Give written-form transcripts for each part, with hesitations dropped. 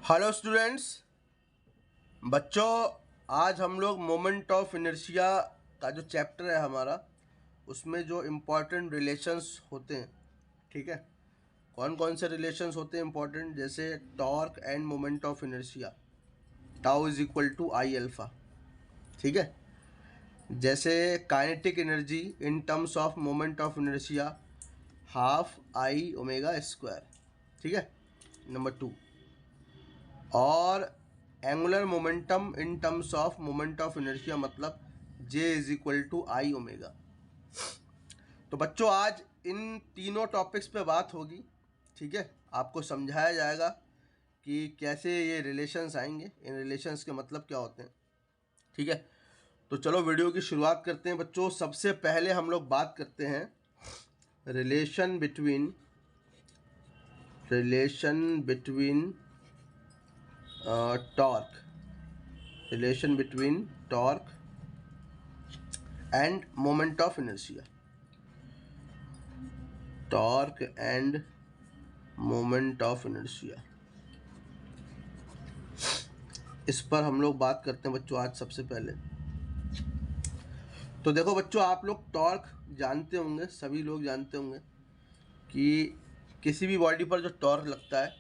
Hello students. बच्चों, आज हम लोग मोमेंट ऑफ इनर्शिया का जो चैप्टर है हमारा, उसमें जो इम्पोर्टेंट रिलेशंस होते हैं, ठीक है, कौन कौन से रिलेशंस होते हैं इम्पोर्टेंट, जैसे torque and moment of inertia, tau is equal to I alpha, ठीक है। जैसे kinetic energy in terms of moment of inertia half I omega square, ठीक है, नंबर 2। और angular momentum in terms of moment of inertia मतलब J is equal to I omega. तो बच्चों, आज इन तीनों टॉपिक्स पे बात होगी, ठीक है। आपको समझाया जाएगा कि कैसे ये रिलेशंस आएंगे, इन रिलेशंस के मतलब क्या होते हैं, ठीक है। तो चलो वीडियो की शुरुआत करते हैं बच्चों। सबसे पहले हम लोग बात करते हैं relation between torque, relation between torque and moment of inertia, torque and moment of inertia, इस पर हम लोग बात करते हैं बच्चों आज। सबसे पहले तो देखो बच्चों, आप लोग टॉर्क जानते होंगे, सभी लोग जानते होंगे कि किसी भी बॉडी पर जो टॉर्क लगता है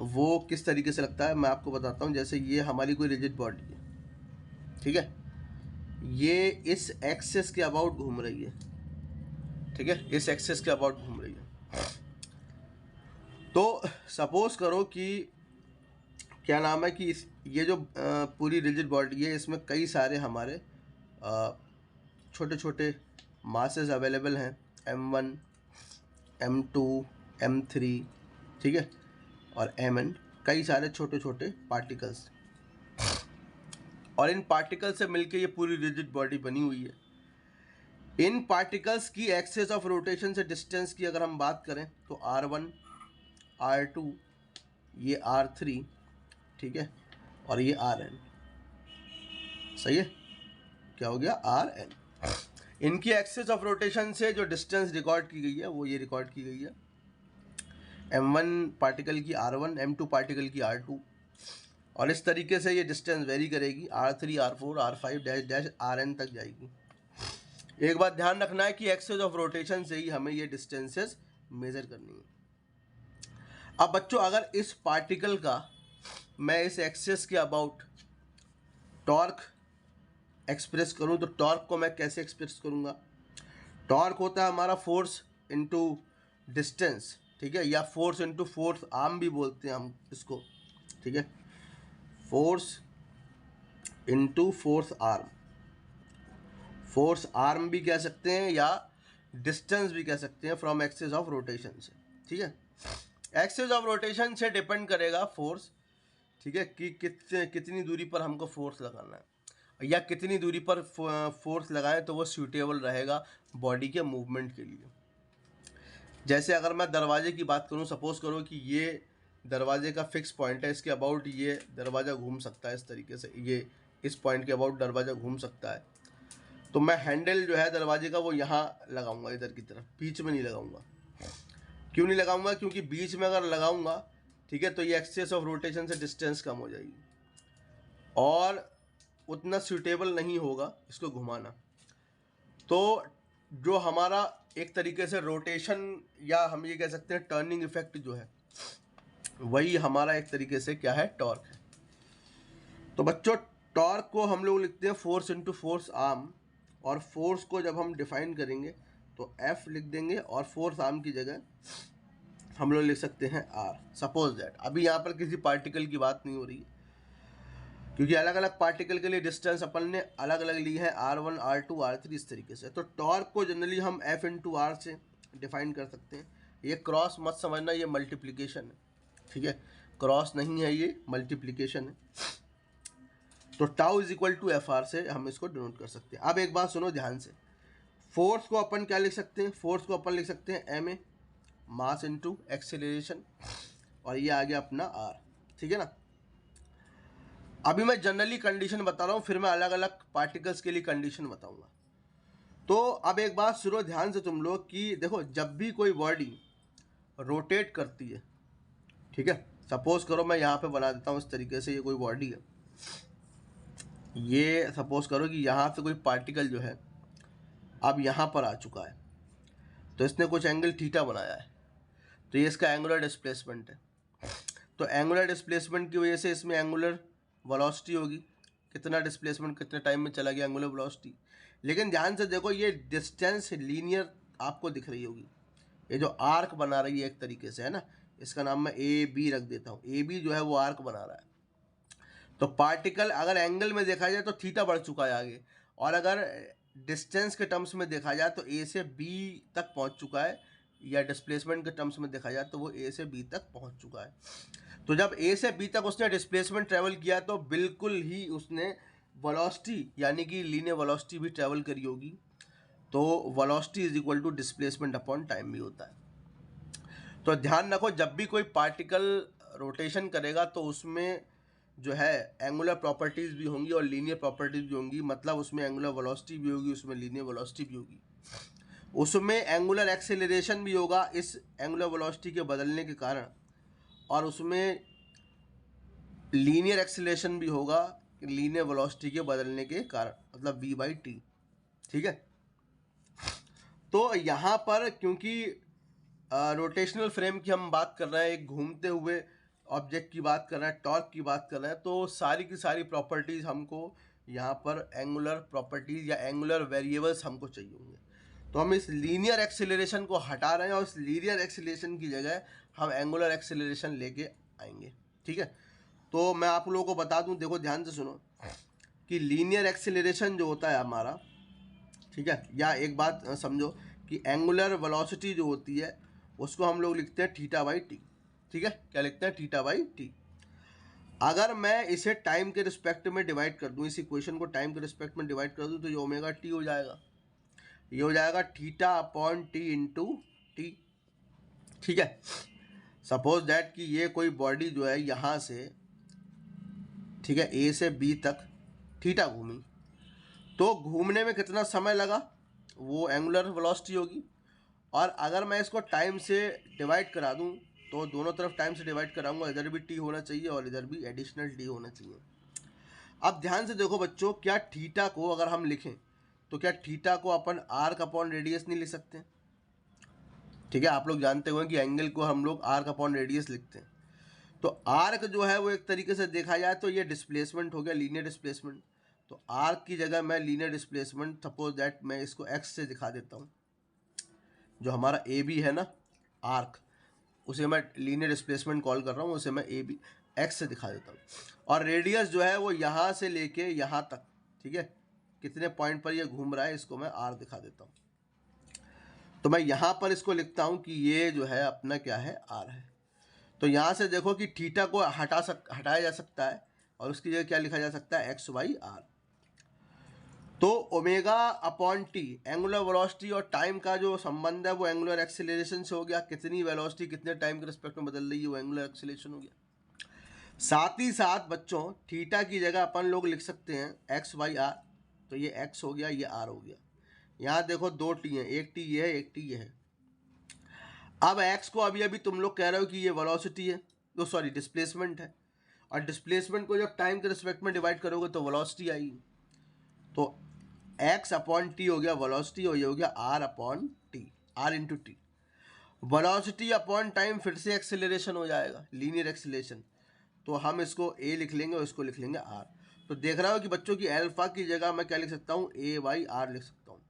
वो किस तरीके से लगता है, मैं आपको बताता हूँ। जैसे ये हमारी कोई रिजिड बॉडी है, ठीक है, ये इस एक्सिस के अबाउट घूम रही है, ठीक है, इस एक्सिस के अबाउट घूम रही है। तो सपोज करो कि क्या नाम है कि ये जो पूरी रिजिड बॉडी है, इसमें कई सारे हमारे छोटे छोटे मासेस अवेलेबल हैं, M1, M2, M3, ठीक है, और Mn, कई सारे छोटे छोटे पार्टिकल्स। और इन पार्टिकल्स से मिलके ये पूरी रिजिड बॉडी बनी हुई है। इन पार्टिकल्स की एक्सिस ऑफ रोटेशन से डिस्टेंस की अगर हम बात करें तो R1, R2, ये R3, ठीक है, और ये Rn, सही है, क्या हो गया, Rn। इनकी एक्सिस ऑफ रोटेशन से जो डिस्टेंस रिकॉर्ड की गई है वो ये रिकॉर्ड की गई है, M1 पार्टिकल की R1, M2 पार्टिकल की R2, और इस तरीके से ये डिस्टेंस वेरी करेगी, R3, R4, R5 dash dash Rn तक जाएगी। एक बात ध्यान रखना है कि एक्सिस ऑफ रोटेशन से ही हमें ये डिस्टेंसेस मेजर करनी है। अब बच्चों, अगर इस पार्टिकल का मैं इस एक्सिस के अबाउट टॉर्क एक्सप्रेस करूं तो टॉर्क को मैं कैसे एक्सप्रेस करूंगा। टॉर्क होता है हमारा फोर्स इनटू डिस्टेंस, ठीक है, या फोर्स इनटू फोर्स आर्म भी बोलते हैं हम इसको, ठीक है, force into force arm, force arm भी कह सकते हैं या डिस्टेंस भी कह सकते हैं फ्रॉम एक्सिस ऑफ रोटेशन से, ठीक है। एक्सिस ऑफ रोटेशन से डिपेंड करेगा फोर्स, ठीक है, कि कितनी दूरी पर हमको फोर्स लगाना है या कितनी दूरी पर फोर्स लगाएं तो वो सूटेबल रहेगा बॉडी के मूवमेंट के लिए। जैसे अगर मैं दरवाजे की बात करूं, सपोज करो कि ये दरवाजे का फिक्स पॉइंट है, इसके अबाउट ये दरवाज़ा घूम सकता है, इस तरीके से ये इस पॉइंट के अबाउट दरवाज़ा घूम सकता है, तो मैं हैंडल जो है दरवाजे का वो यहाँ लगाऊंगा, इधर की तरफ, बीच में नहीं लगाऊंगा। क्यों नहीं लगाऊंगा, क्योंकि बीच में अगर लगाऊंगा, ठीक है, तो ये एक्सिस ऑफ रोटेशन से डिस्टेंस कम हो जाएगी और उतना सूटेबल नहीं होगा इसको घुमाना। तो जो हमारा एक तरीके से रोटेशन या हम ये कह सकते हैं टर्निंग इफेक्ट जो है, वही हमारा एक तरीके से क्या है, टॉर्क है। तो बच्चों, टॉर्क को हम लोग लिखते हैं फोर्स इनटू फोर्स आर्म, और फोर्स को जब हम डिफाइन करेंगे तो F लिख देंगे और फोर्स आर्म की जगह हम लोग लिख सकते हैं R। सपोज दैट अभी यहाँ पर किसी पार्टिकल की बात नहीं हो रही है, क्योंकि अलग अलग पार्टिकल के लिए डिस्टेंस अपन ने अलग अलग ली है, R1, R2, R3, इस तरीके से। तो टॉर्क को जनरली हम F इंटू R से डिफाइन कर सकते हैं। ये क्रॉस मत समझना, ये मल्टीप्लिकेशन है, ठीक है, क्रॉस नहीं है, ये मल्टीप्लिकेशन है। तो tau is equal to F R से हम इसको डिनोट कर सकते हैं। अब एक बात सुनो ध्यान से, फोर्स को अपन क्या लिख सकते हैं, फोर्स को अपन लिख सकते हैं M A, mass into acceleration, और ये आ गया अपना आर, ठीक है ना। अभी मैं जनरली कंडीशन बता रहा हूँ, फिर मैं अलग अलग पार्टिकल्स के लिए कंडीशन बताऊंगा। तो अब एक बात सुनो ध्यान से तुम लोग कि देखो, जब भी कोई बॉडी रोटेट करती है, ठीक है, सपोज करो मैं यहाँ पे बना देता हूँ इस तरीके से, ये कोई बॉडी है, ये सपोज करो कि यहाँ से कोई पार्टिकल जो है अब यहाँ पर आ चुका है, तो इसने कुछ एंगल थीटा बनाया है, तो ये इसका एंगुलर डिस्प्लेसमेंट है। तो एंगुलर डिस्प्लेसमेंट की वजह से इसमें एंगुलर वेलोसिटी होगी, कितना डिस्प्लेसमेंट कितने टाइम में चला गया, एंगुलर वेलोसिटी। लेकिन ध्यान से देखो ये डिस्टेंस लीनियर आपको दिख रही होगी, ये जो आर्क बना रही है एक तरीके से, है ना, इसका नाम मैं ए बी रख देता हूँ, ए बी जो है वो आर्क बना रहा है। तो पार्टिकल अगर एंगल में देखा जाए तो थीटा बढ़ चुका है आगे, और अगर डिस्टेंस के टर्म्स में देखा जाए तो ए से बी तक पहुंच चुका है, या डिस्प्लेसमेंट के टर्म्स में देखा जाए तो वो ए से बी तक पहुंच चुका है। तो जब ए से बी तक उसने डिस्प्लेसमेंट ट्रेवल किया तो बिल्कुल ही उसने वेलोसिटी यानी कि लीनियर वेलोसिटी भी ट्रेवल करी होगी। तो velocity is equal to displacement upon time भी होता है। तो ध्यान रखो जब भी कोई पार्टिकल रोटेशन करेगा तो उसमें जो है एंगुलर प्रॉपर्टीज़ भी होंगी और लीनियर प्रॉपर्टीज़ भी होंगी, मतलब उसमें एंगुलर वेलोसिटी भी होगी, उसमें लीनियर वेलोसिटी भी होगी, उसमें एंगुलर एक्सेलरेशन भी होगा इस एंगुलर वेलोसिटी के बदलने के कारण, और उसमें लीनियर एक्सेलरेशन भी होगा लीनियर वेलोसिटी के बदलने के कारण, मतलब v/t। ठीक है, तो यहाँ पर क्योंकि रोटेशनल फ्रेम की हम बात कर रहे हैं, एक घूमते हुए ऑब्जेक्ट की बात कर रहे हैं, टॉर्क की बात कर रहे हैं, तो सारी की सारी प्रॉपर्टीज़ हमको यहाँ पर एंगुलर प्रॉपर्टीज़ या एंगुलर वेरिएबल्स हमको चाहिए होंगे। तो हम इस लीनियर एक्सेलरेशन को हटा रहे हैं और इस लीनियर एक्सेलरेशन की जगह हम एंगुलर एक्सेलरेशन लेके आएंगे। ठीक है, तो मैं आप लोगों को बता दूं, देखो ध्यान से सुनो कि लीनियर एक्सेलरेशन जो होता है हमारा, ठीक है, या एक बात समझो कि एंगुलर वेलोसिटी जो होती है उसको हम लोग लिखते हैं θ/t। ठीक है, क्या लिखते हैं, θ/t। अगर मैं इसे टाइम के रिस्पेक्ट में डिवाइड कर दूं, इस इक्वेशन को टाइम के रिस्पेक्ट में डिवाइड कर दूं, तो ये ओमेगा टी हो जाएगा, ये हो जाएगा θ/t इंटू टी। ठीक है, सपोज दैट कि ये कोई बॉडी जो है यहाँ से, ठीक है, ए से बी तक थीटा घूमी, तो घूमने में कितना समय लगा वो एंगुलर वेलोसिटी होगी। और अगर मैं इसको टाइम से डिवाइड करा दूं तो दोनों तरफ टाइम से डिवाइड कराऊंगा, इधर भी टी होना चाहिए और इधर भी एडिशनल टी होना चाहिए। अब ध्यान से देखो बच्चों, क्या थीटा को अगर हम लिखें तो क्या थीटा को अपन आर्क अपॉन रेडियस नहीं लिख सकते? ठीक है, आप लोग जानते हुए कि एंगल को हम लोग आर्क अपॉन रेडियस लिखते हैं। तो आर्क जो है वो एक तरीके से देखा जाए तो ये डिस्प्लेसमेंट हो गया, लीनियर डिस्प्लेसमेंट। तो आर्क की जगह मैं लीनियर डिस्प्लेसमेंट, सपोज दैट मैं इसको एक्स से दिखा देता हूँ, जो हमारा ए बी है ना आर्क, उसे मैं लीनियर डिस्प्लेसमेंट कॉल कर रहा हूँ, उसे मैं ए बी एक्स से दिखा देता हूँ। और रेडियस जो है वो यहाँ से लेके यहाँ तक, ठीक है, कितने पॉइंट पर ये घूम रहा है इसको मैं आर दिखा देता हूँ। तो मैं यहाँ पर इसको लिखता हूँ कि ये जो है अपना क्या है, आर है। तो यहाँ से देखो कि थीटा को हटाया जा सकता है और उसकी जगह क्या लिखा जा सकता है, x/r। तो omega upon T angular velocity और टाइम का जो संबंध है वो एंगुलर एक्सेलरेशन से हो गया, कितनी वेलोसिटी कितने टाइम के रिस्पेक्ट में बदल रही है वो एंगुलर एक्सेलरेशन हो गया। साथ ही साथ बच्चों थीटा की जगह अपन लोग लिख सकते हैं x/r, तो ये x हो गया, ये r हो गया। यहाँ देखो दो टी हैं, एक टी ये है, एक टी ये है। अब x को अभी अभी तुम लोग कह रहे हो कि ये वेलोसिटी है, तो सॉरी डिस्प्लेसमेंट है, और डिस्प्लेसमेंट को जब टाइम के रिस्पेक्ट में डिवाइड करोगे तो वेलोसिटी आएगी। तो x अपॉन टी हो गया वेलोसिटी और ये हो गया r upon T, r into T. Velocity upon time फिर से एक्सेलरेशन हो जाएगा, लीनियर एक्सेलरेशन। तो हम इसको a लिख लेंगे और इसको लिख लेंगे r। तो देख रहा हो कि बच्चों की अल्फा की जगह मैं क्या लिख सकता हूँ, a/r लिख सकता हूँ,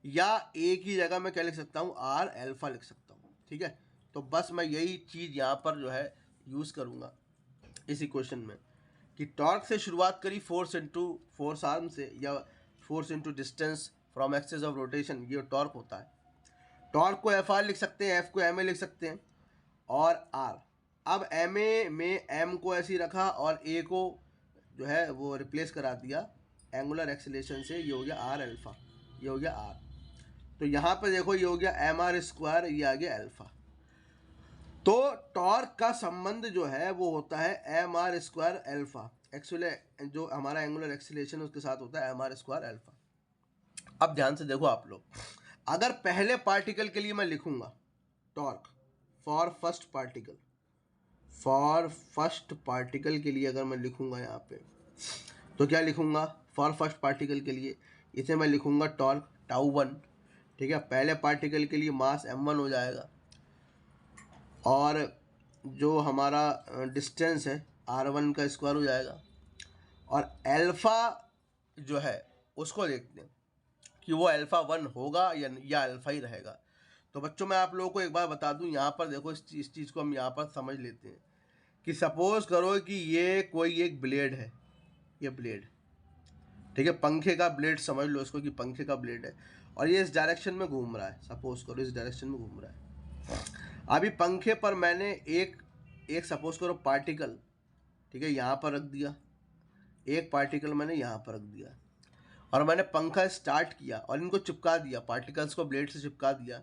या a की जगह मैं क्या लिख सकता हूँ, r अल्फा लिख सकता हूँ। ठीक है, तो बस मैं यही चीज़ यहाँ पर जो है यूज़ करूँगा इस इक्वेशन में, कि टॉर्क से शुरुआत करी फोर्स इंटू फोर्स आर्म से, या force into distance from axis of rotation, ये टॉर्क होता है। टॉर्क को एफ आर लिख सकते हैं, एफ को एम ए लिख सकते हैं, और आर। अब एम ए में एम को ऐसे ही रखा और ए को जो है वो रिप्लेस करा दिया एंगुलर एक्सेलरेशन से, ये हो गया आर अल्फा, ये हो गया आर। तो यहाँ पे देखो ये हो गया एम आर स्क्वायर, ये आ गया अल्फा। तो टॉर्क का संबंध जो है वो होता है M R square alpha, actually जो हमारा एंगुलर एक्सेलरेशन उसके साथ होता है एम आर स्क्वायर अल्फा। अब ध्यान से देखो आप लोग, अगर पहले पार्टिकल के लिए मैं लिखूंगा torque for first particle, for first particle के लिए अगर मैं लिखूंगा यहाँ पे तो क्या लिखूंगा, फॉर फर्स्ट पार्टिकल के लिए इसे मैं लिखूंगा टॉर्क टाउ 1, ठीक है। पहले पार्टिकल के लिए मास m1 हो जाएगा और जो हमारा डिस्टेंस है r1 का स्क्वायर हो जाएगा, और अल्फ़ा जो है उसको देखते हैं कि वो अल्फ़ा 1 होगा या अल्फ़ा ही रहेगा। तो बच्चों मैं आप लोगों को एक बार बता दूं, यहाँ पर देखो इस चीज़ को हम यहाँ पर समझ लेते हैं कि सपोज़ करो कि ये कोई एक ब्लेड है, ये ब्लेड, ठीक है, पंखे का ब्लेड समझ लो इसको कि पंखे का ब्लेड है, और ये इस डायरेक्शन में घूम रहा है, सपोज़ करो इस डायरेक्शन में घूम रहा है। अभी पंखे पर मैंने एक सपोज़ करो पार्टिकल, ठीक है, यहाँ पर रख दिया, एक पार्टिकल मैंने यहाँ पर रख दिया, और मैंने पंखा स्टार्ट किया और इनको चिपका दिया, पार्टिकल्स को ब्लेड से चिपका दिया।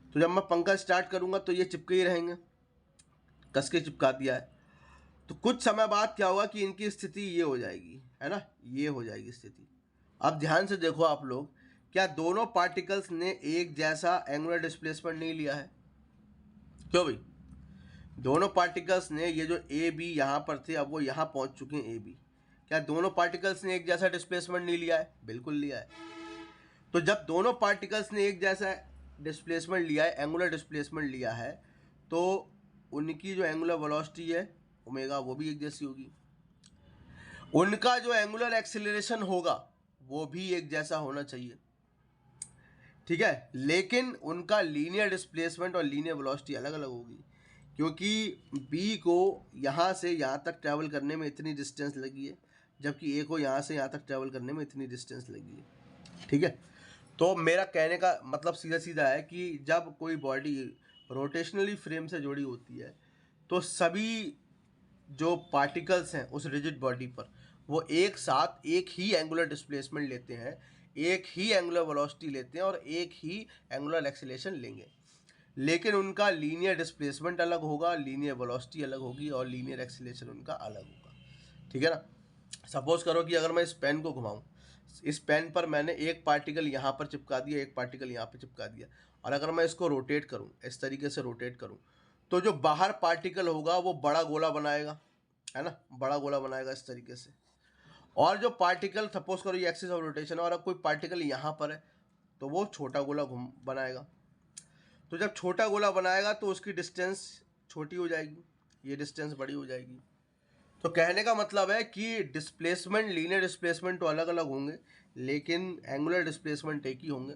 तो जब मैं पंखा स्टार्ट करूँगा तो ये चिपके ही रहेंगे, कस के चिपका दिया है। तो कुछ समय बाद क्या होगा कि इनकी स्थिति ये हो जाएगी, है ना, ये हो जाएगी स्थिति। अब ध्यान से देखो आप लोग, क्या दोनों पार्टिकल्स ने एक जैसा एंगुलर डिस्प्लेसमेंट नहीं लिया है? क्यों भाई? दोनों पार्टिकल्स ने, ये जो ए बी यहाँ पर थे अब वो यहाँ पहुँच चुके हैं ए बी, क्या दोनों पार्टिकल्स ने एक जैसा डिस्प्लेसमेंट नहीं लिया है? बिल्कुल लिया है। तो जब दोनों पार्टिकल्स ने एक जैसा डिस्प्लेसमेंट लिया है, एंगुलर डिस्प्लेसमेंट लिया है, तो उनकी जो एंगुलर वेलोसिटी है ओमेगा वो भी एक जैसी होगी, उनका जो एंगुलर एक्सेलरेशन होगा वो भी एक जैसा होना चाहिए, ठीक है। लेकिन उनका लीनियर डिस्प्लेसमेंट और लीनियर वेलोसिटी अलग अलग होगी, क्योंकि बी को यहाँ से यहाँ तक ट्रैवल करने में इतनी डिस्टेंस लगी है, जबकि ए को यहाँ से यहाँ तक ट्रैवल करने में इतनी डिस्टेंस लगी है, ठीक है। तो मेरा कहने का मतलब सीधा सीधा है कि जब कोई बॉडी रोटेशनली फ्रेम से जुड़ी होती है तो सभी जो पार्टिकल्स हैं उस रिजिड बॉडी पर वो एक साथ एक ही एंगुलर डिस्प्लेसमेंट लेते हैं, एक ही एंगुलर वेलोसिटी लेते हैं और एक ही एंगुलर एक्सेलरेशन लेंगे, लेकिन उनका लीनियर डिस्प्लेसमेंट अलग होगा, लीनियर वेलोसिटी अलग होगी और लीनियर एक्सेलरेशन उनका अलग होगा, ठीक है ना। सपोज करो कि अगर मैं इस पेन को घुमाऊं, इस पेन पर मैंने एक पार्टिकल यहाँ पर चिपका दिया, एक पार्टिकल यहाँ पर चिपका दिया, और अगर मैं इसको रोटेट करूँ, इस तरीके से रोटेट करूँ, तो जो बाहर पार्टिकल होगा वो बड़ा गोला बनाएगा, है ना, बड़ा गोला बनाएगा इस तरीके से, और जो पार्टिकल सपोज करो ये एक्सिस ऑफ रोटेशन, और अब कोई पार्टिकल यहाँ पर है तो वो छोटा गोला बनाएगा। तो जब छोटा गोला बनाएगा तो उसकी डिस्टेंस छोटी हो जाएगी, ये डिस्टेंस बड़ी हो जाएगी। तो कहने का मतलब है कि डिस्प्लेसमेंट, लीनियर डिस्प्लेसमेंट तो अलग अलग होंगे, लेकिन एंगुलर डिस्प्लेसमेंट एक ही होंगे,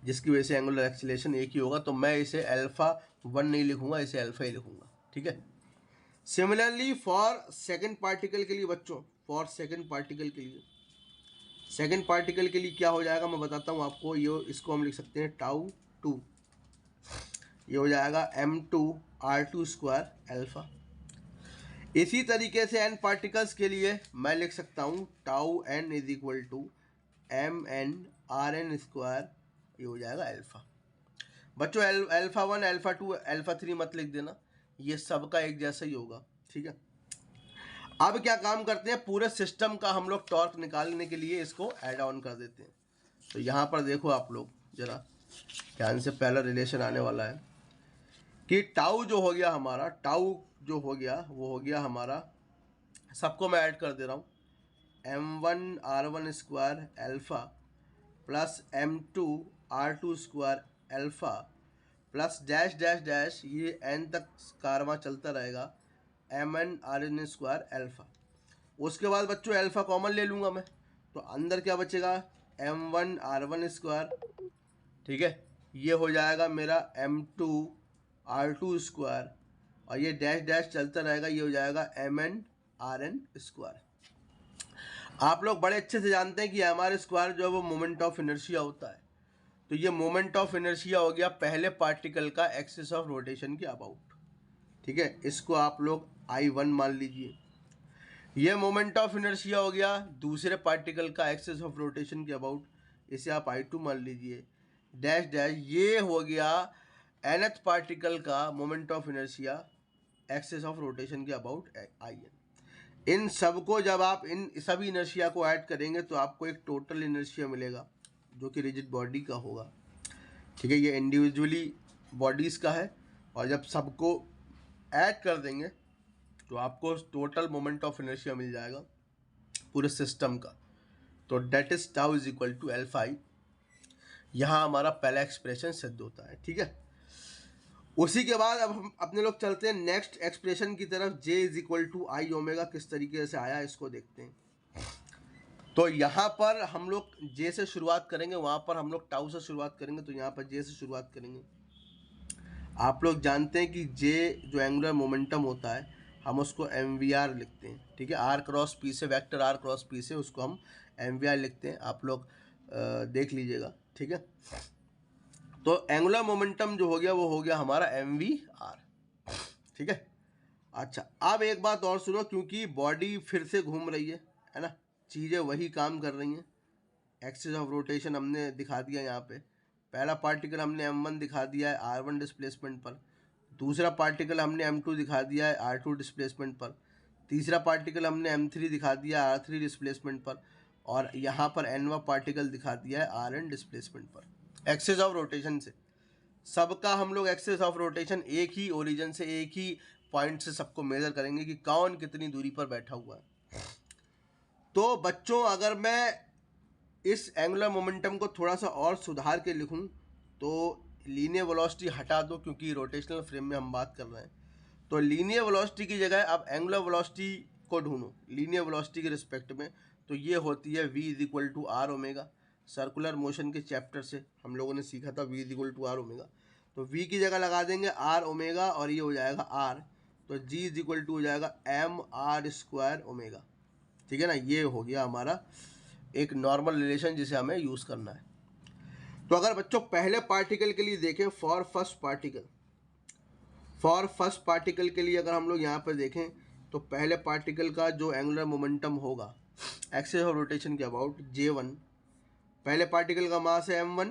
जिसकी वजह से एंगुलर एक्सीलरेशन एक ही होगा। तो मैं इसे अल्फा 1 नहीं लिखूंगा, इसे अल्फा ही लिखूंगा, ठीक है। सिमिलरली फॉर सेकंड पार्टिकल के लिए बच्चों, फॉर सेकंड पार्टिकल के लिए, सेकंड पार्टिकल के लिए क्या हो जाएगा मैं बताता हूँ आपको। ये इसको हम लिख सकते हैं टाउ 2, ये हो जाएगा m2r2 स्क्वायर अल्फा। इसी तरीके से n पार्टिकल्स के लिए मैं लिख सकता हूँ tau n is equal to mn/r(n) square, ये हो जाएगा अल्फा। बच्चों अल्फा 1, अल्फा 2, अल्फा 3 मत लिख देना, ये सबका एक जैसा ही होगा, ठीक है। अब क्या काम करते हैं, पूरे सिस्टम का हम लोग टॉर्क निकालने के लिए इसको ऐड ऑन कर देते हैं। तो यहाँ पर देखो आप लोग जरा ध्यान से, पहला रिलेशन आने वाला है कि टाउ जो हो गया हमारा, टाउ जो हो गया वो हो गया हमारा, सबको मैं ऐड कर दे रहा हूँ, m1r1 square alpha plus m2r2 square alpha plus dash dash dash, ये n तक कारवां चलता रहेगा, mn/r(n) स्क्वायर अल्फा। उसके बाद बच्चों अल्फा कॉमन ले लूँगा मैं, तो अंदर क्या बचेगा, m1r1 स्क्वायर, ठीक है, ये हो जाएगा मेरा m2r2 स्क्वायर, और ये डैश डैश चलता रहेगा, ये हो जाएगा mn/r(n) स्क्वायर। आप लोग बड़े अच्छे से जानते हैं कि mr स्क्वायर जो है वो मोमेंट ऑफ इनर्शिया होता है। तो ये मोमेंट ऑफ इनर्शिया हो गया पहले पार्टिकल का एक्सिस ऑफ रोटेशन के अबाउट, ठीक है, इसको आप लोग I1 मान लीजिए। ये मोमेंट ऑफ इनर्शिया हो गया दूसरे पार्टिकल का एक्सिस ऑफ रोटेशन के अबाउट, इसे आप I2 मान लीजिए, डैश डैश, ये हो गया nth पार्टिकल का moment of inertia axis of rotation के अबाउट IN। इन सबको जब आप इन सभी इनर्शिया को ऐड करेंगे तो आपको एक टोटल इनर्शिया मिलेगा जो कि रिजिड बॉडी का होगा, ठीक है। ये इंडिविजुअली बॉडीज़ का है, और जब सबको ऐड कर देंगे तो आपको टोटल मोमेंट ऑफ इनर्शिया मिल जाएगा पूरे सिस्टम का। तो that is tau is equal to alpha I. यहाँ हमारा पहला एक्सप्रेशन सिद्ध होता है। ठीक है, उसी के बाद अब हम अपने लोग चलते हैं नेक्स्ट एक्सप्रेशन की तरफ। J is equal to I omega किस तरीके से आया इसको देखते हैं। तो यहाँ पर हम लोग J से शुरुआत करेंगे, वहाँ पर हम लोग टाउ से शुरुआत करेंगे, तो यहाँ पर J से शुरुआत करेंगे। आप लोग जानते हैं कि J जो एंगुलर मोमेंटम होता है हम उसको MVR लिखते हैं। ठीक है, R क्रॉस P से, वेक्टर R क्रॉस P से उसको हम MVR लिखते हैं। आप लोग देख लीजिएगा। ठीक है, तो एंगुलर मोमेंटम जो हो गया वो हो गया हमारा MVR। ठीक है, अच्छा अब एक बात और सुनो, क्योंकि बॉडी फिर से घूम रही है ना, चीज़ें वही काम कर रही हैं। एक्सिस ऑफ रोटेशन हमने दिखा दिया यहाँ पे। पहला पार्टिकल हमने M1 दिखा दिया है R1 डिस्प्लेसमेंट पर, दूसरा पार्टिकल हमने M2 दिखा दिया है R2 डिस्प्लेसमेंट पर, तीसरा पार्टिकल हमने M3 दिखा दिया है R3 डिस्प्लेसमेंट पर, और यहाँ पर nवा पार्टिकल दिखा दिया है Rn डिस्प्लेसमेंट पर। एक्सिस ऑफ रोटेशन से सबका हम लोग एक्सिस ऑफ रोटेशन एक ही ओरिजिन से, एक ही पॉइंट से सबको मेजर करेंगे कि कौन कितनी दूरी पर बैठा हुआ है। तो बच्चों अगर मैं इस एंगुलर मोमेंटम को थोड़ा सा और सुधार के लिखूं तो लीनियर वेलोसिटी हटा दो, क्योंकि रोटेशनल फ्रेम में हम बात कर रहे हैं। तो लीनियर वेलोसिटी की जगह अब एंगुलर वेलोसिटी को ढूंढो लीनियर वेलोसिटी के रिस्पेक्ट में। तो ये होती है V is equal to R omega. Circular motion के चैप्टर से हम लोगों ने सीखा था V is equal to R omega. तो V की जगह लगा देंगे आर ओमेगा और ये हो जाएगा R। तो G इज इक्वल टू हो जाएगा MR² ओमेगा। ठीक है ना, ये हो गया हमारा एक नॉर्मल रिलेशन जिसे हमें यूज़ करना है। तो अगर बच्चों पहले पार्टिकल के लिए देखें, फॉर फर्स्ट पार्टिकल के लिए अगर हम लोग यहाँ पर देखें तो पहले पार्टिकल का जो एंगुलर मोमेंटम होगा एक्सिस ऑफ रोटेशन के अबाउट J1, पहले पार्टिकल का मास है M1,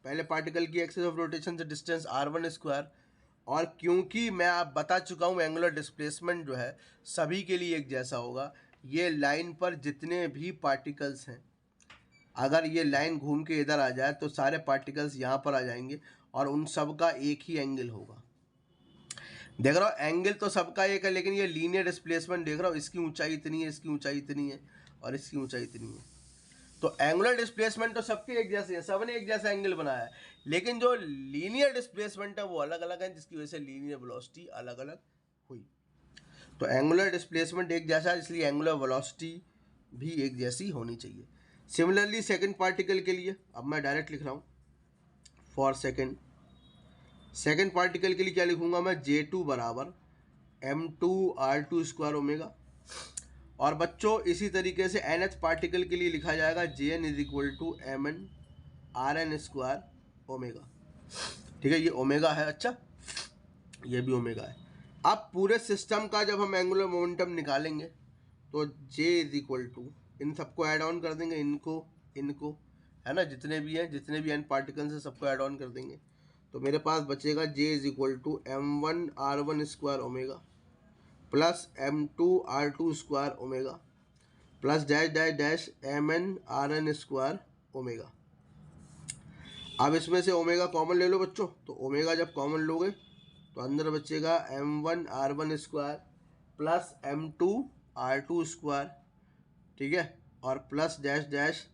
पहले पार्टिकल की एक्सिस ऑफ रोटेशन से डिस्टेंस R1², और क्योंकि मैं आप बता चुका हूँ एंगुलर डिस्प्लेसमेंट जो है सभी के लिए एक जैसा होगा। ये लाइन पर जितने भी पार्टिकल्स हैं, अगर ये लाइन घूम के इधर आ जाए तो सारे पार्टिकल्स यहाँ पर आ जाएंगे और उन सब का एक ही एंगल होगा। देख रहा हो एंगल तो सबका एक है, लेकिन ये लीनियर डिस्प्लेसमेंट देख रहा हो, इसकी ऊंचाई इतनी है, इसकी ऊंचाई इतनी है और इसकी ऊंचाई इतनी है। तो एंगुलर डिस्प्लेसमेंट तो सबके एक जैसे हैं, सबने एक जैसा एंगल बनाया है, लेकिन जो लीनियर डिस्प्लेसमेंट है वो अलग अलग है, जिसकी वजह से लीनियर वेलोसिटी अलग अलग हुई। तो एंगुलर डिस्प्लेसमेंट एक जैसा है, इसलिए एंगुलर वेलोसिटी भी एक जैसी होनी चाहिए। सिमिलरली सेकंड पार्टिकल के लिए अब मैं डायरेक्ट लिख रहा हूँ फॉर सेकंड पार्टिकल के लिए क्या लिखूंगा मैं, J2 बराबर M2R2² ओमेगा। और बच्चों इसी तरीके से nth पार्टिकल के लिए लिखा जाएगा Jn is equal to MnRn² omega. ठीक है, ये ओमेगा है। अच्छा, ये भी ओमेगा है। अब पूरे सिस्टम का जब हम एंगुलर मोमेंटम निकालेंगे तो J इज इक्वल टू, इन सबको ऐड ऑन कर देंगे, इनको है ना, जितने भी हैं, जितने भी n पार्टिकल्स हैं सबको ऐड ऑन कर देंगे। तो मेरे पास बचेगा J is equal to M1R1² omega plus M2R2² omega plus dash dash dash MnRn² omega. अब इसमें से ओमेगा कॉमन ले लो बच्चों। तो ओमेगा जब कॉमन लोगे तो अंदर बचेगा M1R1² प्लस M2R2², ठीक है, और प्लस डैश डैश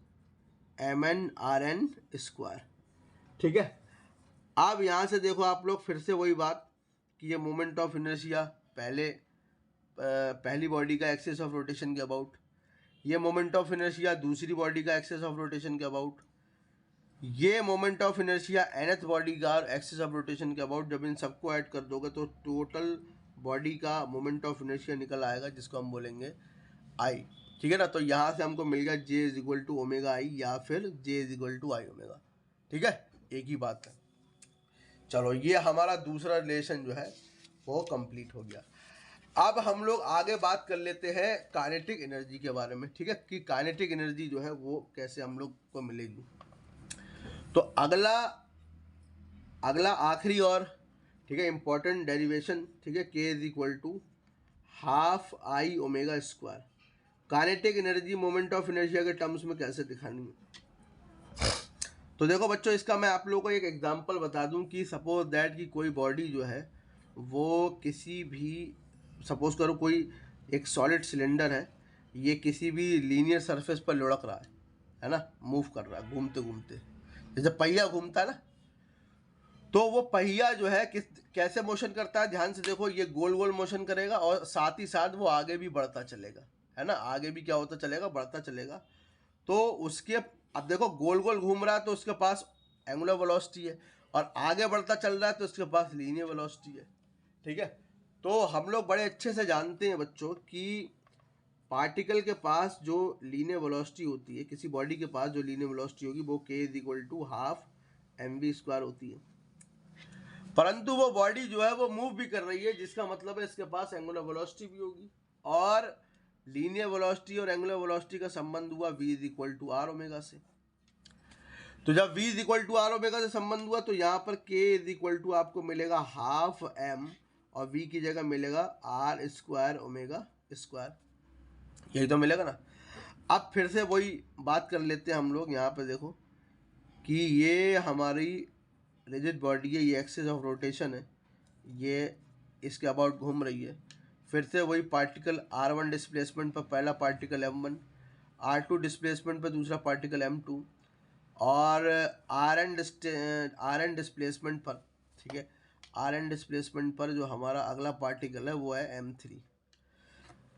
MnRn²। ठीक है, अब यहाँ से देखो आप लोग फिर से वही बात कि ये मोमेंट ऑफ इनर्शिया पहली बॉडी का एक्सिस ऑफ रोटेशन के अबाउट, ये मोमेंट ऑफ इनर्शिया दूसरी बॉडी का एक्सिस ऑफ रोटेशन के अबाउट, ये moment of inertia nth body का एक्सिस ऑफ रोटेशन के अबाउट। जब इन सबको ऐड कर दोगे तो टोटल बॉडी का मोमेंट ऑफ इनर्शिया निकल आएगा, जिसको हम बोलेंगे I। ठीक है ना, तो यहाँ से हमको मिल गया J is equal to omega I या फिर J is equal to I omega. ठीक है, एक ही बात है। चलो, ये हमारा दूसरा रिलेशन जो है वो कंप्लीट हो गया। अब हम लोग आगे बात कर लेते हैं काइनेटिक एनर्जी के बारे में। ठीक है, कि काइनेटिक एनर्जी जो है वो कैसे हम लोग को मिलेगी। तो अगला आखिरी और ठीक है इम्पोर्टेंट डेरिवेशन, ठीक है, K is equal to half I omega square. Kinetic energy moment of inertia के टर्म्स में कैसे दिखानी है। तो देखो बच्चों, इसका मैं आप लोगों को एक एग्जांपल बता दूं कि सपोज दैट कि कोई बॉडी जो है वो किसी भी, सपोज करो कोई एक सॉलिड सिलेंडर है, ये किसी भी लीनियर सरफेस पर लुढ़क रहा है ना, मूव कर रहा है घूमते घूमते, जैसे पहिया घूमता है ना, तो वो पहिया जो है किस कैसे मोशन करता है, ध्यान से देखो, ये गोल गोल मोशन करेगा और साथ ही साथ वो आगे भी बढ़ता चलेगा, है ना, आगे भी क्या होता चलेगा, बढ़ता चलेगा। तो उसके, अब देखो गोल गोल घूम रहा है तो उसके पास एंगुलर वेलोसिटी है, और आगे बढ़ता चल रहा है तो उसके पास लीनियर वेलोसिटी है। ठीक है, तो हम लोग बड़े अच्छे से जानते हैं बच्चों कि पार्टिकल के पास जो लीनियर वेलोसिटी होती है, किसी बॉडी के पास जो लीनियर वेलोसिटी होगी वो k is equal to half mv² होती है। परंतु वो बॉडी जो है वो मूव भी कर रही है, जिसका मतलब है इसके पास एंगुलर वेलोसिटी भी होगी, और लीनियर वेलोसिटी और एंगुलर वेलोसिटी का संबंध हुआ v is equal to R omega से। तो जब v is equal to R omega से संबंध हुआ तो यहाँ पर k इज इक्वल टू आपको मिलेगा हाफ m, और v की जगह मिलेगा r² ओमेगा स्क्वायर, यही तो मिलेगा ना। अब फिर से वही बात कर लेते हैं हम लोग, यहाँ पे देखो कि ये हमारी रिजिड बॉडी है, ये एक्सिस ऑफ रोटेशन है, ये इसके अबाउट घूम रही है। फिर से वही पार्टिकल r1 डिस्प्लेसमेंट पर पहला पार्टिकल m1, r2 डिस्प्लेसमेंट पर दूसरा पार्टिकल m2, और rn डिस्प्लेसमेंट पर, ठीक है, rn डिस्प्लेसमेंट पर जो हमारा अगला पार्टिकल है वो है m3।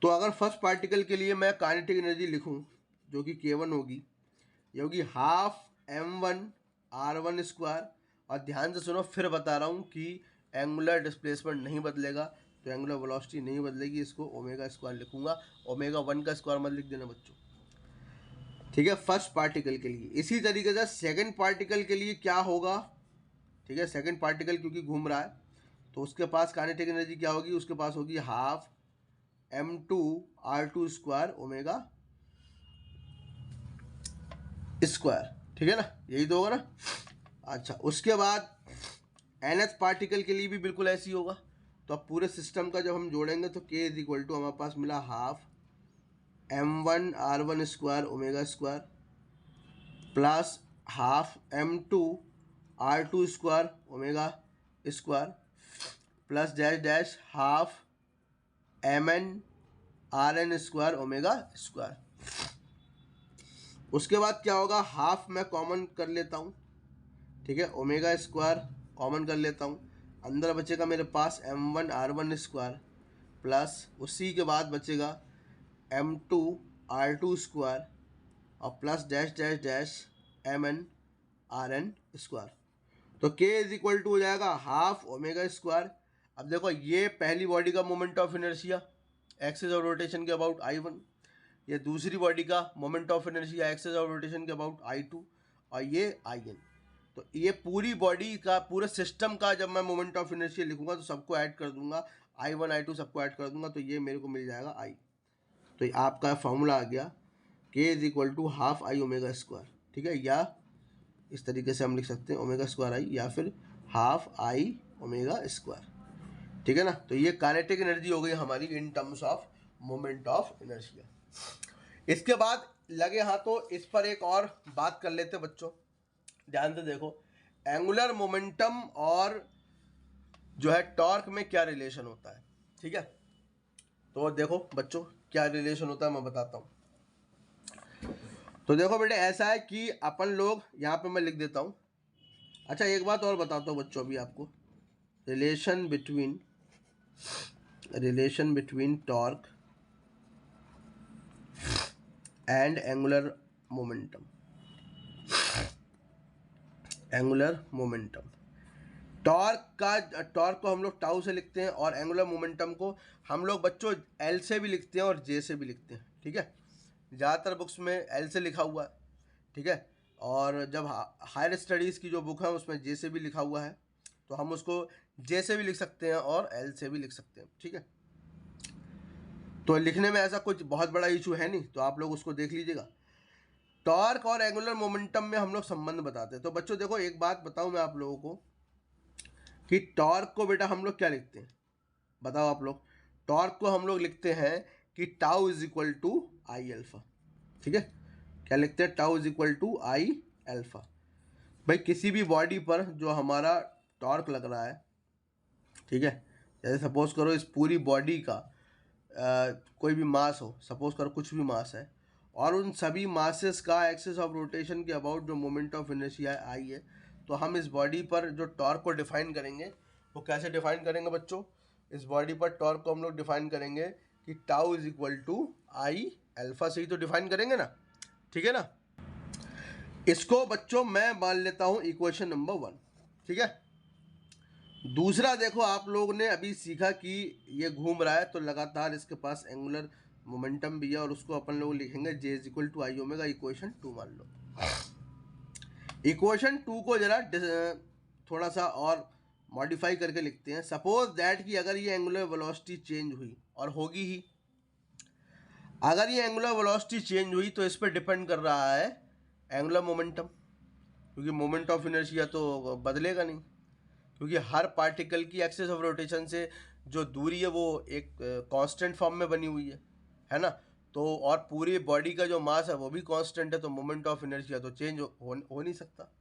तो अगर फर्स्ट पार्टिकल के लिए मैं काइनेटिक एनर्जी लिखूं जो कि k1 होगी, ये होगी हाफ m1 r1²। और ध्यान से सुनो, फिर बता रहा हूँ कि एंगुलर डिस्प्लेसमेंट नहीं बदलेगा तो एंगुलर वेलोसिटी नहीं बदलेगी, इसको ओमेगा² लिखूंगा, ओमेगा 1 का स्क्वायर मत लिख देना बच्चों। ठीक है, फर्स्ट पार्टिकल के लिए। इसी तरीके से सेकंड पार्टिकल के लिए क्या होगा, ठीक है, सेकंड पार्टिकल क्योंकि घूम रहा है तो उसके पास काइनेटिक एनर्जी क्या होगी, उसके पास होगी half m2 r2² omega square. ठीक है ना, यही तो होगा ना। अच्छा, उसके बाद nth पार्टिकल के लिए भी बिल्कुल ऐसी होगा। तो अब पूरे सिस्टम का जब हम जोड़ेंगे तो k इज इक्वल टू हमारे पास मिला half m1 r1² omega plus half m2 r2² omega square plus dash dash half mn rn² omega square. उसके बाद क्या होगा, हाफ मैं कॉमन कर लेता हूँ, ठीक है, ओमेगा² कॉमन कर लेता हूँ, अंदर बचेगा मेरे पास m1 r1² प्लस उसी के बाद बचेगा m2 r2² और plus dash dash dash mn rn²। तो k इज इक्वल टू हो जाएगा हाफ ओमेगा²। अब देखो, ये पहली बॉडी का moment of inertia axis of rotation के अबाउट I1, ये दूसरी बॉडी का moment of inertia axis of rotation के अबाउट I2, और ये In। तो ये पूरी बॉडी का, पूरे सिस्टम का जब मैं मोमेंट ऑफ इनर्शिया लिखूंगा तो सबको ऐड कर दूंगा, I1 I2 सबको ऐड कर दूंगा, तो ये मेरे को मिल जाएगा I। तो ये आपका फॉर्मूला आ गया k is equal to half I omega. ठीक है, या इस तरीके से हम लिख सकते हैं ओमेगा² I, या फिर हाफ I ओमेगा²। ठीक है ना, तो ये काइनेटिक एनर्जी हो गई हमारी इन terms of moment of inertia. इसके बाद लगे हाथों इस पर एक और बात कर लेते बच्चों, ध्यान से देखो, एंगुलर मोमेंटम और जो है टॉर्क में क्या रिलेशन होता है। ठीक है, तो देखो बच्चों क्या रिलेशन होता है मैं बताता हूँ। तो देखो बेटे, ऐसा है कि अपन लोग यहाँ पे मैं लिख देता हूँ। अच्छा, एक बात और बताता हूँ बच्चों अभी आपको, relation between torque and angular momentum. Torque को हम लोग टाउ से लिखते हैं और एंगुलर मोमेंटम को हम लोग बच्चों एल से भी लिखते हैं और जे से भी लिखते हैं। ठीक है, ज़्यादातर बुक्स में एल से लिखा हुआ है, ठीक है, और जब हायर स्टडीज़ की जो बुक है उसमें जे से भी लिखा हुआ है, तो हम उसको जे से भी लिख सकते हैं और एल से भी लिख सकते हैं। ठीक है, तो लिखने में ऐसा कुछ बहुत बड़ा इशू है नहीं, तो आप लोग उसको देख लीजिएगा। टॉर्क और एंगुलर मोमेंटम में हम लोग संबंध बताते हैं। तो बच्चों देखो, एक बात बताऊं मैं आप लोगों को कि टॉर्क को बेटा हम लोग क्या लिखते हैं, बताओ आप लोग। टॉर्क को हम लोग लिखते हैं कि tau is equal to I alpha. ठीक है, क्या लिखते हैं, tau is equal to I alpha. भाई किसी भी बॉडी पर जो हमारा टॉर्क लग रहा है, ठीक है, जैसे सपोज करो इस पूरी बॉडी का कोई भी मास हो, सपोज करो कुछ भी मास है, और उन सभी मासेस का एक्सिस ऑफ रोटेशन के अबाउट जो मोमेंट ऑफ इनर्शिया आई है, तो हम इस बॉडी पर जो टॉर्क को डिफाइन करेंगे वो कैसे डिफाइन करेंगे बच्चों? इस बॉडी पर टॉर्क को हम लोग डिफाइन करेंगे कि tau is equal to I alpha से ही तो डिफाइन करेंगे ना, ठीक है ना। इसको बच्चों मैं मान लेता हूं इक्वेशन नंबर 1, ठीक है। दूसरा देखो, आप लोग ने अभी सीखा कि ये घूम रहा है तो लगातार इसके पास एंगुलर मोमेंटम भी है, और उसको अपन लोग लिखेंगे J is equal to I omega, equation 2 मान लो। इक्वेशन 2 को जरा थोड़ा सा और मॉडिफाई करके लिखते हैं। सपोज दैट कि अगर ये एंगुलर वेलोसिटी चेंज हुई, और होगी ही, अगर ये एंगुलर वेलोसिटी चेंज हुई तो इस पर डिपेंड कर रहा है एंगुलर मोमेंटम, क्योंकि मोमेंट ऑफ इनर्शिया तो बदलेगा नहीं, क्योंकि हर पार्टिकल की एक्सिस ऑफ रोटेशन से जो दूरी है वो एक कांस्टेंट फॉर्म में बनी हुई है ना। तो और पूरी बॉडी का जो मास है वो भी कांस्टेंट है, तो मोमेंट ऑफ इनर्शिया तो चेंज हो नहीं सकता,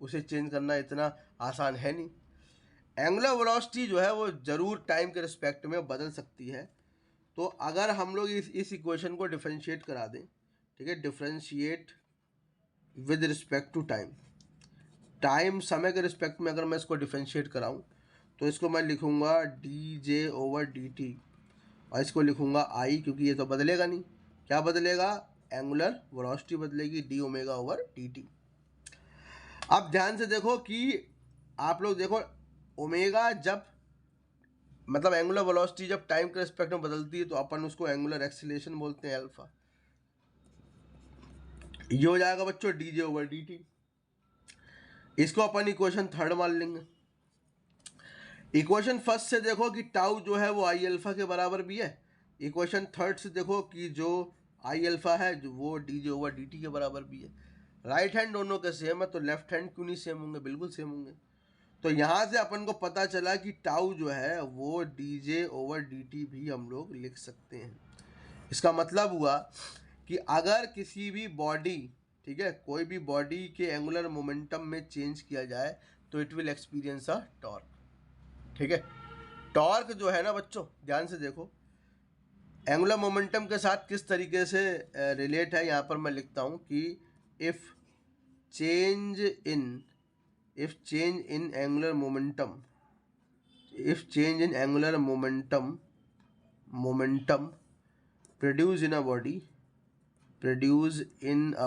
उसे चेंज करना इतना आसान है नहीं। एंगुलर वेलोसिटी जो है वो ज़रूर टाइम के रिस्पेक्ट में बदल सकती है। तो अगर हम लोग इस इक्वेशन को डिफ्रेंशिएट करा दें, ठीक है, differentiate with respect to time, time समय के रिस्पेक्ट में अगर मैं इसको डिफ्रेंशिएट कराऊं तो इसको मैं लिखूंगा D J over D T, और इसको लिखूंगा आई, क्योंकि ये तो बदलेगा नहीं। क्या बदलेगा? एंगुलर वेलोसिटी बदलेगी, D omega over D T. अब ध्यान से देखो कि आप लोग देखो, ओमेगा जब मतलब एंगुलर वेलोसिटी जब टाइम के रिस्पेक्ट में बदलती है तो अपन उसको एंगुलर एक्सीलरेशन बोलते हैं, अल्फा। ये हो जाएगा बच्चों D J over D T. इसको अपन इक्वेशन 3 मान लेंगे। इक्वेशन 1 से देखो कि टाउ जो है वो आई अल्फा के बराबर भी है। इक्वेशन 3 से देखो कि जो आई अल्फा है जो वो D J over D T के बराबर भी है। राइट हैंड दोनों के सेम है, तो लेफ्ट हैंड क्यों नहीं सेम होंगे? बिल्कुल सेम होंगे। तो यहाँ से अपन को पता चला कि टाउ जो है वो D J over D T भी हम लोग लिख सकते हैं। इसका मतलब हुआ कि अगर किसी भी बॉडी, ठीक है, कोई भी बॉडी के एंगुलर मोमेंटम में चेंज किया जाए तो it will experience a torque, ठीक है। टॉर्क जो है ना बच्चों, ध्यान से देखो, एंगुलर मोमेंटम के साथ किस तरीके से रिलेट है, यहाँ पर मैं लिखता हूँ कि if change in angular momentum, if change in angular momentum produce in a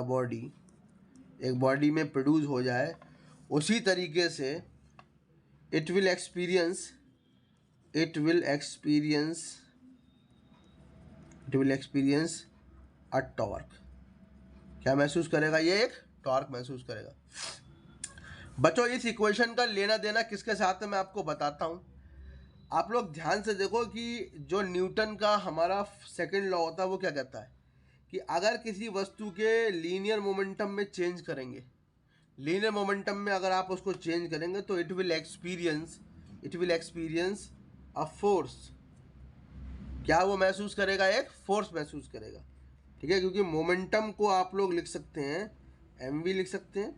body, एक बॉडी में प्रोड्यूस हो जाए, उसी तरीके से it will experience a torque. क्या महसूस करेगा? ये एक टॉर्क महसूस करेगा। बच्चों इस इक्वेशन का लेना देना किसके साथ है मैं आपको बताता हूँ। आप लोग ध्यान से देखो कि जो न्यूटन का हमारा सेकंड लॉ होता है वो क्या कहता है कि अगर किसी वस्तु के लीनियर मोमेंटम में चेंज करेंगे, लीनियर मोमेंटम में अगर आप उसको चेंज करेंगे तो it will experience a force. क्या वो महसूस करेगा? एक फोर्स महसूस करेगा, ठीक है। क्योंकि मोमेंटम को आप लोग लिख सकते हैं एम वी लिख सकते हैं,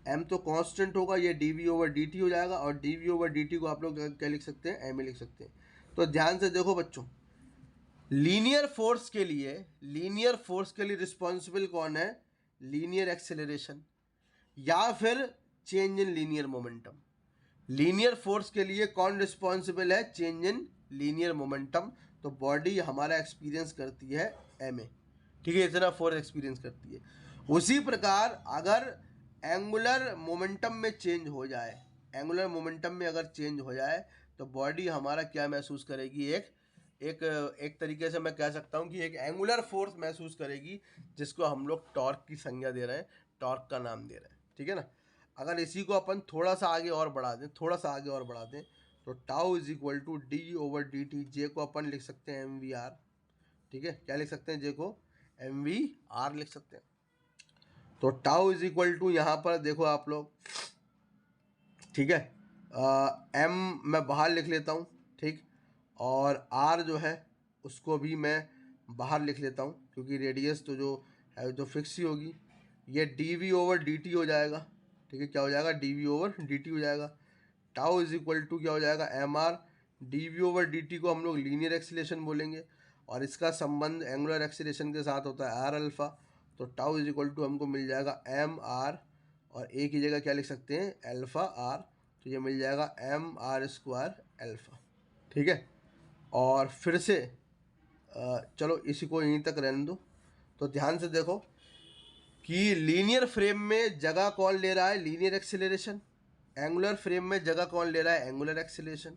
एम तो कांस्टेंट होगा, ये d v over D t हो जाएगा, और d v over D t को आप लोग क्या लिख सकते हैं? एम ए लिख सकते हैं। तो ध्यान से देखो बच्चों, लीनियर फोर्स के लिए रिस्पॉन्सिबल कौन है? लीनियर एक्सेलरेशन या फिर change in linear momentum. Linear force के लिए कौन रिस्पॉन्सिबल है? Change in linear momentum. तो बॉडी हमारा एक्सपीरियंस करती है एम ए, ठीक है, इतना फोर्स एक्सपीरियंस करती है। उसी प्रकार अगर एंगुलर मोमेंटम में चेंज हो जाए, एंगुलर मोमेंटम में अगर चेंज हो जाए तो बॉडी हमारा क्या महसूस करेगी? एक तरीके से मैं कह सकता हूँ कि एक एंगुलर फोर्स महसूस करेगी, जिसको हम लोग टॉर्क की संज्ञा दे रहे हैं, टॉर्क का नाम दे रहे हैं, ठीक है ना। अगर इसी को अपन थोड़ा सा आगे और बढ़ा दें तो tau is equal to D over D T. J को अपन लिख सकते हैं एम वी आर, ठीक है। क्या लिख सकते हैं? जे को एम वी आर लिख सकते हैं। तो टाउ इज इक्वल टू यहाँ पर देखो आप लोग, ठीक है, एम मैं बाहर लिख लेता हूँ, ठीक, और आर जो है उसको भी मैं बाहर लिख लेता हूँ, क्योंकि रेडियस तो जो है जो फिक्स ही होगी। ये d v over D t हो जाएगा, ठीक है। क्या हो जाएगा? D v over D t हो जाएगा। टाउ इज इक्वल टू क्या हो जाएगा? एम आर dv/dt को हम लोग लीनियर एक्सीलरेशन बोलेंगे, और इसका संबंध एंगुलर एक्सीलरेशन के साथ होता है आर अल्फा। तो टाउ इज इक्वल टू हमको मिल जाएगा एम आर, और ए की जगह क्या लिख सकते हैं, अल्फा आर। तो ये मिल जाएगा एम आर स्क्वायर अल्फा। ठीक है, और फिर से चलो इसी को यहीं तक रहने दो। तो ध्यान से देखो कि लीनियर फ्रेम में जगह कौन ले रहा है, लीनियर एक्सेलरेशन। एंगुलर फ्रेम में जगह कौन ले रहा है, एंगुलर एक्सेलरेशन।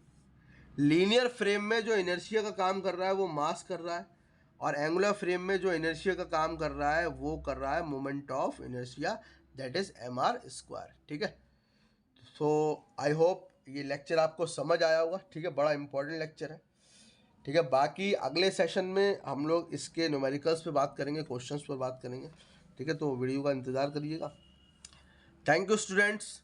लीनियर फ्रेम में जो इनर्शिया का काम कर रहा है वो मास कर रहा है, और एंगुलर फ्रेम में जो इनर्शिया का काम कर रहा है वो कर रहा है moment of inertia, that is M R square. ठीक है, सो आई होप ये लेक्चर आपको समझ आया होगा। ठीक है, बड़ा इंपॉर्टेंट लेक्चर है। ठीक है, बाकी अगले सेशन में हम लोग इसके न्यूमेरिकल्स पे बात करेंगे, क्वेश्चंस पर बात करेंगे। ठीक है, तो वीडियो का इंतज़ार करिएगा। Thank you students.